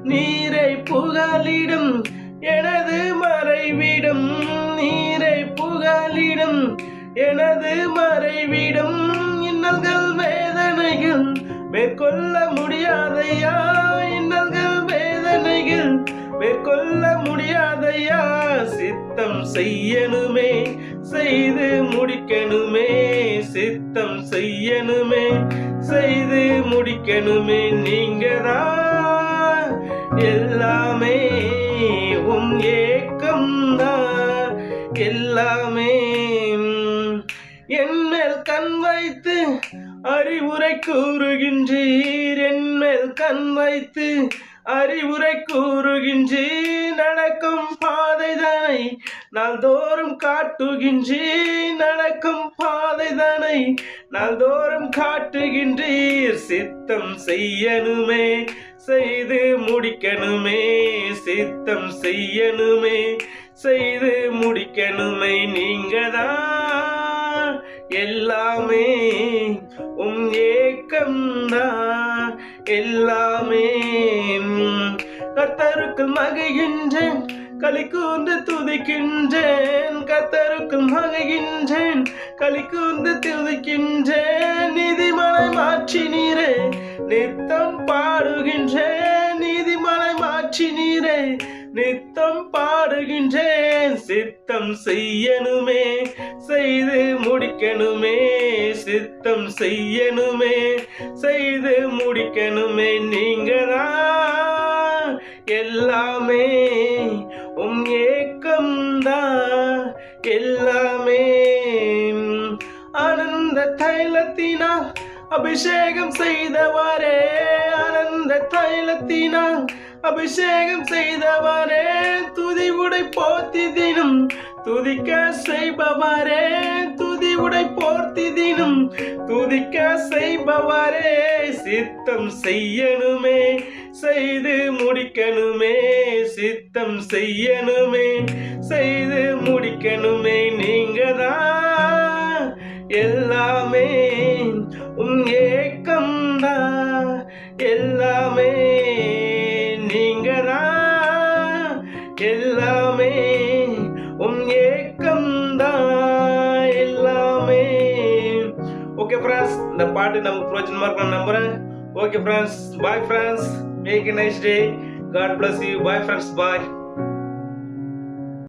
நீரை புகலிடும் எனது மறைவிடம், நீரை புகலிடும் எனது மறைவிடம். இன்னல்கள் வேதனைகள் மேற்கொள்ள முடியாதையா, இன்னல்கள் வேதனைகள் மேற்கொள்ள முடியாதையா. சித்தம் செய்யணுமே செய்து முடிக்கணுமே, சித்தம் செய்யணுமே செய்து முடிக்கணுமே. நீங்கதான் எல்லாமே, உம் ஏக்கம்தான் எல்லாமே. என்மேல் கண் வைத்து அறிவுரை கூறுகின்றீர், என்மேல் கண் வைத்து அறிவுரை கூறுகின்றீர். நடக்கும் பாதைதனை நாள்தோறும் காட்டுகின்றீர், நடக்கும் பாதைதனை நாள்தோறும் காட்டுகின்றீர். சித்தம் செய்யணுமே செய்து முடிக்கணுமே, சித்தம் செய்யணுமே செய்து முடிக்கணுமே. நீங்கதான் எல்லாமே, உம் ஏக்கம்தான் எல்லாமே. கர்த்தருக்குள் மகிழ்கின்றேன், களி கூர்ந்து துதிக்கின்றேன், கர்த்தருக்குள் மகிழ்கின்றேன், களி கூர்ந்து துதிக்கின்றேன். நீதிமலை மாற்றி நீரே நித்தம் பாடுகின்றேன், நீதிமலை மாற்றி நீரே நித்தம் பாடுகின்றேன். சித்தம் செய்யணுமே செய்து முடிக்கணுமே, சித்தம் செய்யணுமே செய்து முடிக்கணுமே. நீங்கதான் எல்லாமே, உம் ஏக்கம்தான் எல்லாமே. ஆனந்த தைலத்தினால் அபிஷேகம் செய்தவரே, ஆனந்த தைலத்தினால் அபிஷேகம் செய்தவரே. துதி உடை போர்த்தி தினம் துதிக்க செய்பவரே, துதி உடை போர்த்தி தினம் துதிக்க செய்பவரே. சித்தம் செய்யணுமே செய்து முடிக்கணுமே, சித்தம் செய்யணுமே செய்து முடிக்கணுமே. நீங்கதான் எல்லாமே, உம் ஏக்கம்தான் எல்லாமே. நீங்கதான் எல்லாமே, உம் ஏக்கம்தான் எல்லாமே. ஓகே ஃப்ரெண்ட்ஸ், இந்த பாட்டு நமக்கு பிரோஜனமா இருக்கும் நம்புறேன். Okay friends, bye friends, make a nice day. God bless you. Bye friends, bye.